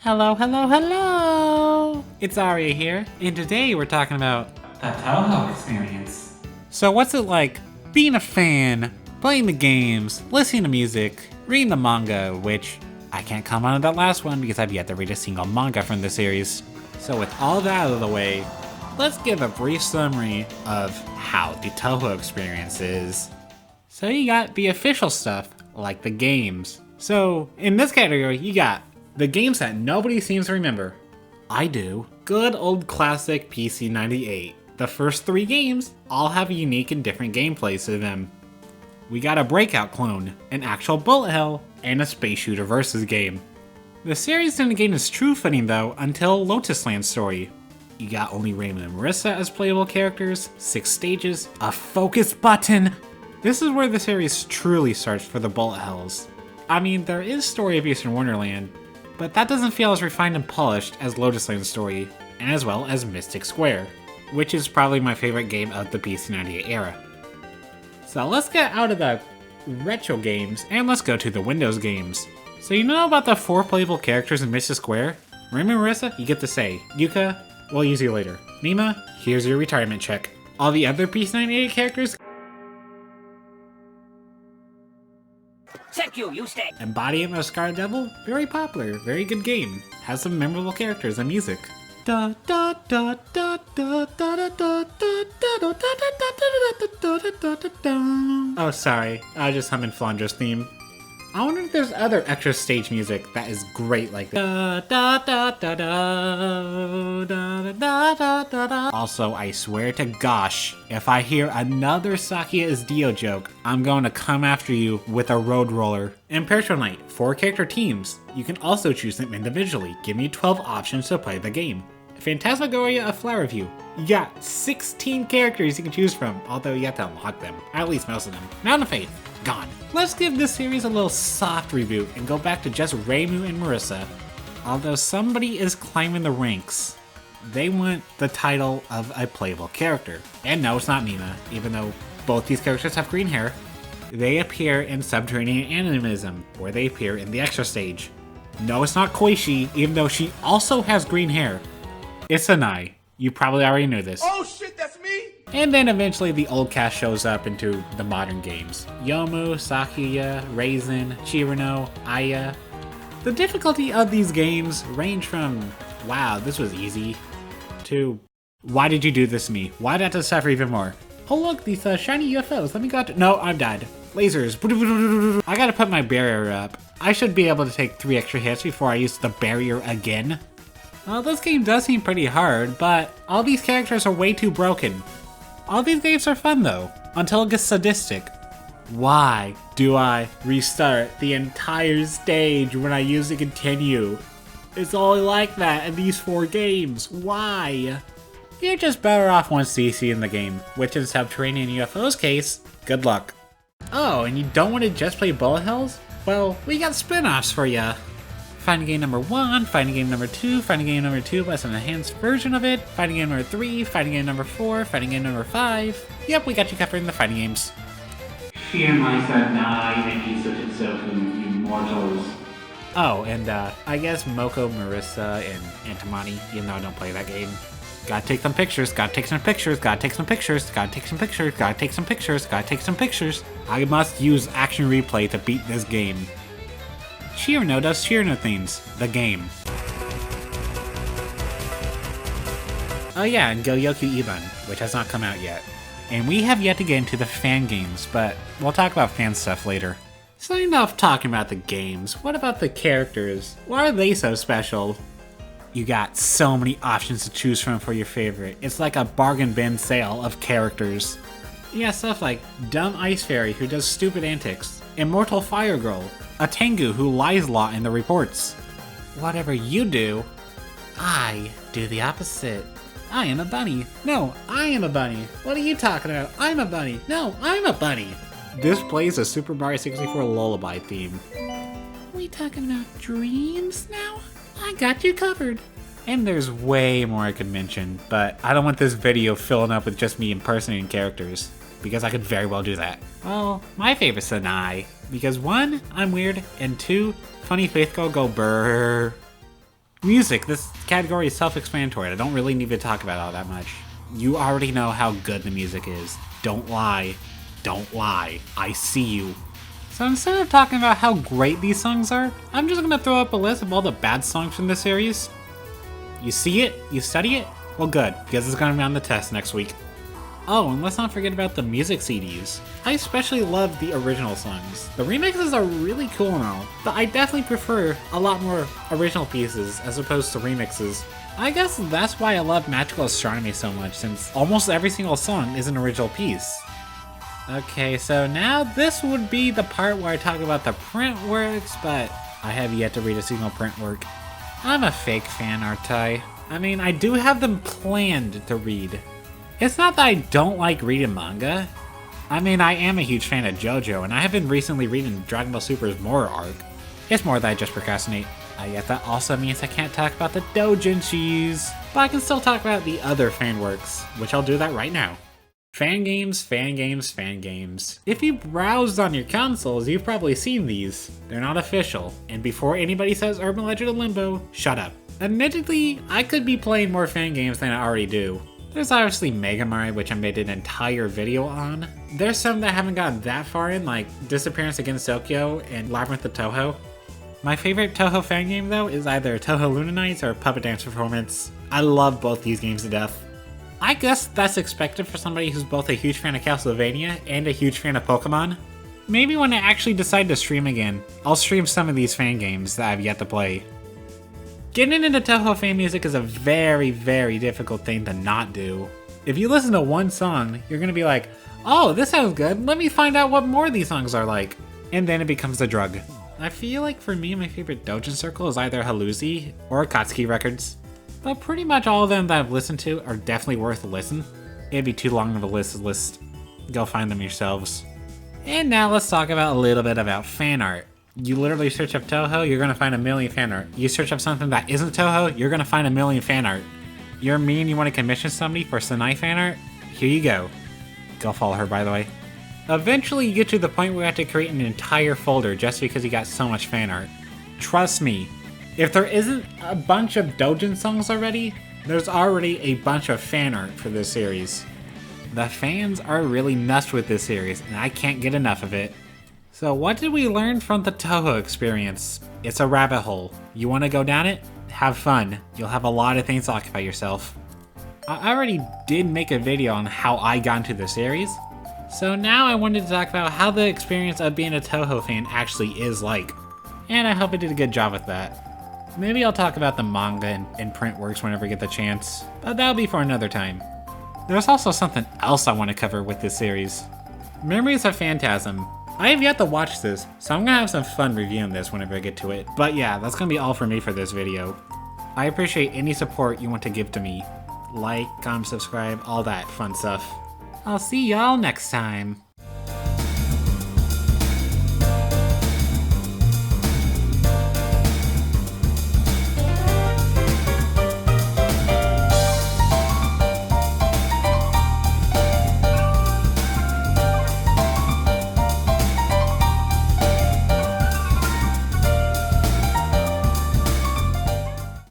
Hello, hello, hello! It's Aria here, and today we're talking about the Touhou Experience. So what's it like being a fan, playing the games, listening to music, reading the manga, which I can't comment on that last one because I've yet to read a single manga from the series. So with all that out of the way, let's give a brief summary of how the Touhou Experience is. So you got the official stuff, like the games. So in this category, you got the games that nobody seems to remember. I do. Good old classic PC 98. The first 3 games all have unique and different gameplays to them. We got a Breakout clone, an actual bullet hell, and a space shooter versus game. The series didn't gain its true footing though until Lotus Land Story. You got only Raymond and Marissa as playable characters, 6 stages, a focus button. This is where the series truly starts for the bullet hells. I mean, there is Story of Eastern Wonderland, but that doesn't feel as refined and polished as Lotus Land Story, and as well as Mystic Square, which is probably my favorite game of the PC98 era. So let's get out of the retro games and let's go to the Windows games. So you know about the 4 playable characters in Mystic Square? Raymond and Marissa, you get to say. Yuka, we'll use you later. Mima, here's your retirement check. All the other PC98 characters, You stay. Embodiment of Scarlet Devil, very popular, very good game. Has some memorable characters and music. Oh, sorry, I was just humming Flandra's theme. I wonder if there's other extra stage music that is great like this. Also, I swear to gosh, if I hear another Sakia is Dio joke, I'm going to come after you with a road roller. In Perpetual Night, 4 character teams. You can also choose them individually, giving you 12 options to play the game. Phantasmagoria of Flower View. You got 16 characters you can choose from, although you have to unlock them. At least most of them. Mountain of Faith, gone. Let's give this series a little soft reboot and go back to just Reimu and Marissa. Although somebody is climbing the ranks, they want the title of a playable character. And no, it's not Mima, even though both these characters have green hair. They appear in Subterranean Animism, where they appear in the extra stage. No, it's not Koishi, even though she also has green hair. It's Anai. You probably already knew this. Oh shit, that's me! And then eventually the old cast shows up into the modern games. Yomu, Sakuya, Raisin, Chirino, Aya. The difficulty of these games range from, wow, this was easy, to, why did you do this to me? Why did I have to suffer even more? Oh look, these shiny UFOs, let me go to, no, I'm dead. Lasers, I gotta put my barrier up. I should be able to take 3 extra hits before I use the barrier again. Well, this game does seem pretty hard, but all these characters are way too broken. All these games are fun though, until it gets sadistic. Why do I restart the entire stage when I use to continue? It's only like that in these 4 games. Why? You're just better off once CC in the game, which in Subterranean UFO's case, good luck. Oh, and you don't want to just play bullet hells? Well, we got spin-offs for ya. Fighting game number 1, fighting game number 2, fighting game number 2 plus an enhanced version of it, fighting game number 3, fighting game number 4, fighting game number 5. Yep, we got you covered in the fighting games. Fear myself now, and such itself in mortals. Oh, and I guess Moko, Marissa, and Antamani, even though I don't play that game. Gotta take some pictures, gotta take some pictures, gotta take some pictures, gotta take some pictures, gotta take some pictures, gotta take some pictures. I must use action replay to beat this game. Chirino does Chirino things. The game. Oh yeah, and Goyoku Iban, which has not come out yet. And we have yet to get into the fan games, but we'll talk about fan stuff later. So enough talking about the games, what about the characters? Why are they so special? You got so many options to choose from for your favorite. It's like a bargain bin sale of characters. You got stuff like Dumb Ice Fairy who does stupid antics, Immortal Fire Girl, a Tengu who lies a lot in the reports. Whatever you do, I do the opposite. I am a bunny. No, I am a bunny. What are you talking about? I'm a bunny. No, I'm a bunny. This plays a Super Mario 64 lullaby theme. We talking about dreams now? I got you covered. And there's way more I could mention, but I don't want this video filling up with just me impersonating characters, because I could very well do that. Well, my favorite's Sanai, because 1, I'm weird, and 2, Funny Faith Girl go brrrr. Music, this category is self-explanatory. I don't really need to talk about all that much. You already know how good the music is. Don't lie. Don't lie. I see you. So instead of talking about how great these songs are, I'm just gonna throw up a list of all the bad songs from this series. You see it? You study it? Well good, because it's gonna be on the test next week. Oh, and let's not forget about the music CDs. I especially love the original songs. The remixes are really cool and all, but I definitely prefer a lot more original pieces as opposed to remixes. I guess that's why I love Magical Astronomy so much, since almost every single song is an original piece. Okay, so now this would be the part where I talk about the print works, but I have yet to read a single print work. I'm a fake fan, aren't I? I mean, I do have them planned to read. It's not that I don't like reading manga. I mean, I am a huge fan of JoJo, and I have been recently reading Dragon Ball Super's Mora arc. It's more that I just procrastinate. Yet that also means I can't talk about the doujinshis, but I can still talk about the other fan works, which I'll do that right now. Fan games, fan games, fan games. If you browsed on your consoles, you've probably seen these. They're not official, and before anybody says Urban Legend of Limbo, shut up. Admittedly, I could be playing more fan games than I already do. There's obviously Megamind, which I made an entire video on. There's some that haven't gotten that far in, like Disappearance Against Tokyo and Labyrinth of Touhou. My favorite Touhou fan game though is either Touhou Luna Nights or Puppet Dance Performance. I love both these games to death. I guess that's expected for somebody who's both a huge fan of Castlevania and a huge fan of Pokemon. Maybe when I actually decide to stream again, I'll stream some of these fan games that I've yet to play. Getting into Touhou fan music is a very, very difficult thing to not do. If you listen to one song, you're gonna be like, oh, this sounds good, let me find out what more of these songs are like. And then it becomes a drug. I feel like for me, my favorite doujin circle is either Haluzi or Akatsuki Records. But pretty much all of them that I've listened to are definitely worth a listen. It'd be too long of a list. Go find them yourselves. And now let's talk about a little bit about fan art. You literally search up Touhou, you're gonna find a million fan art. You search up something that isn't Touhou, you're gonna find a million fan art. You're me and you want to commission somebody for Sanai fan art? Here you go. Go follow her, by the way. Eventually you get to the point where you have to create an entire folder just because you got so much fan art. Trust me, if there isn't a bunch of doujin songs already, there's already a bunch of fan art for this series. The fans are really nuts with this series, and I can't get enough of it. So what did we learn from the Touhou Experience? It's a rabbit hole. You want to go down it? Have fun. You'll have a lot of things to occupy yourself. I already did make a video on how I got into the series, so now I wanted to talk about how the experience of being a Touhou fan actually is like. And I hope I did a good job with that. Maybe I'll talk about the manga and print works whenever I get the chance, but that'll be for another time. There's also something else I want to cover with this series. Memories of Phantasm. I have yet to watch this, so I'm gonna have some fun reviewing this whenever I get to it. But yeah, that's gonna be all for me for this video. I appreciate any support you want to give to me. Like, comment, subscribe, all that fun stuff. I'll see y'all next time.